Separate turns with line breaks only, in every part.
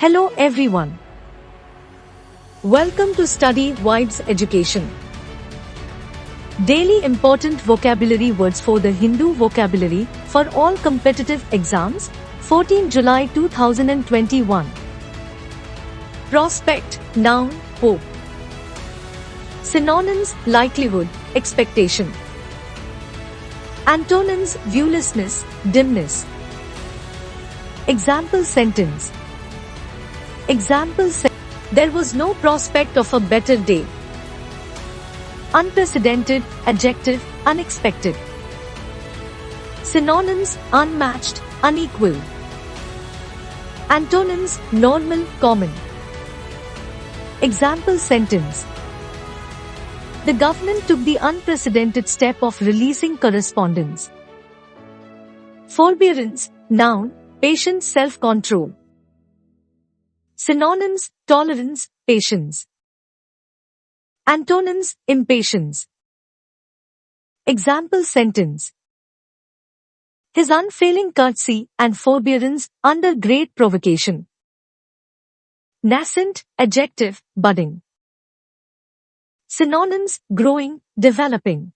Hello everyone. Welcome to Study Vibes Education. Daily important vocabulary words for the Hindu vocabulary for all competitive exams, 14 July 2021. Prospect, noun, hope. Synonyms, likelihood, expectation. Antonyms, viewlessness, dimness. Example sentence. There was no prospect of a better day. Unprecedented, adjective, unexpected. Synonyms, unmatched, unequal. Antonyms, normal, common. Example sentence. The government took the unprecedented step of releasing correspondence. Forbearance, noun, patience, self-control. Synonyms, tolerance, patience. Antonyms, impatience. Example sentence. His unfailing courtesy and forbearance under great provocation. Nascent, adjective, budding. Synonyms, growing, developing.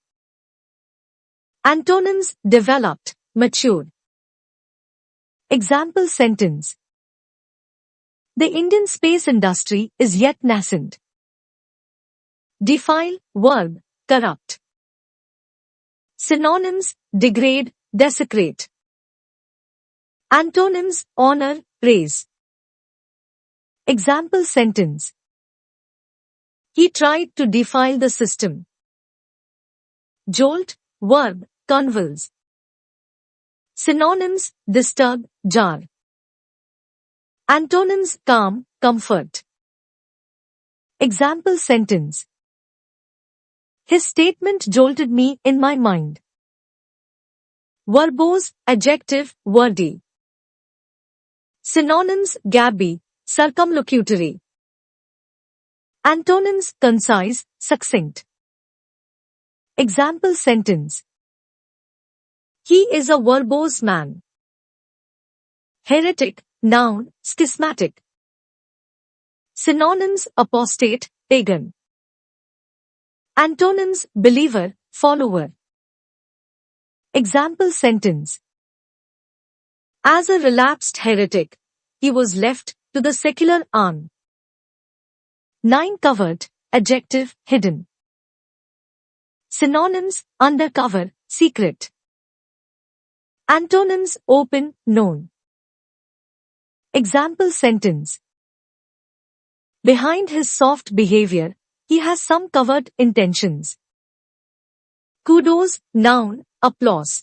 Antonyms, developed, matured. Example sentence. The Indian space industry is yet nascent. Defile, verb, corrupt. Synonyms, degrade, desecrate. Antonyms, honor, praise. Example sentence. He tried to defile the system. Jolt, verb, convulse. Synonyms, disturb, jar. Antonyms, calm, comfort. Example sentence. His statement jolted me in my mind. Verbose, adjective, wordy. Synonyms, gabby, circumlocutory. Antonyms, concise, succinct. Example sentence. He is a verbose man. Heretic, noun, schismatic. Synonyms, apostate, pagan. Antonyms, believer, follower. Example sentence. As a relapsed heretic, he was left to the secular arm. 9. Covered, adjective, hidden. Synonyms, undercover, secret. Antonyms, open, known. Example sentence. Behind his soft behavior, he has some covert intentions. Kudos, noun, applause.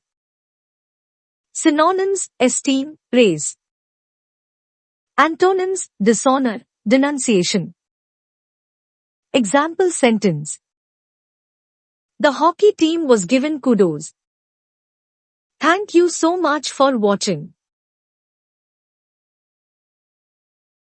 Synonyms, esteem, praise. Antonyms, dishonor, denunciation. Example sentence. The hockey team was given kudos. Thank you so much for watching.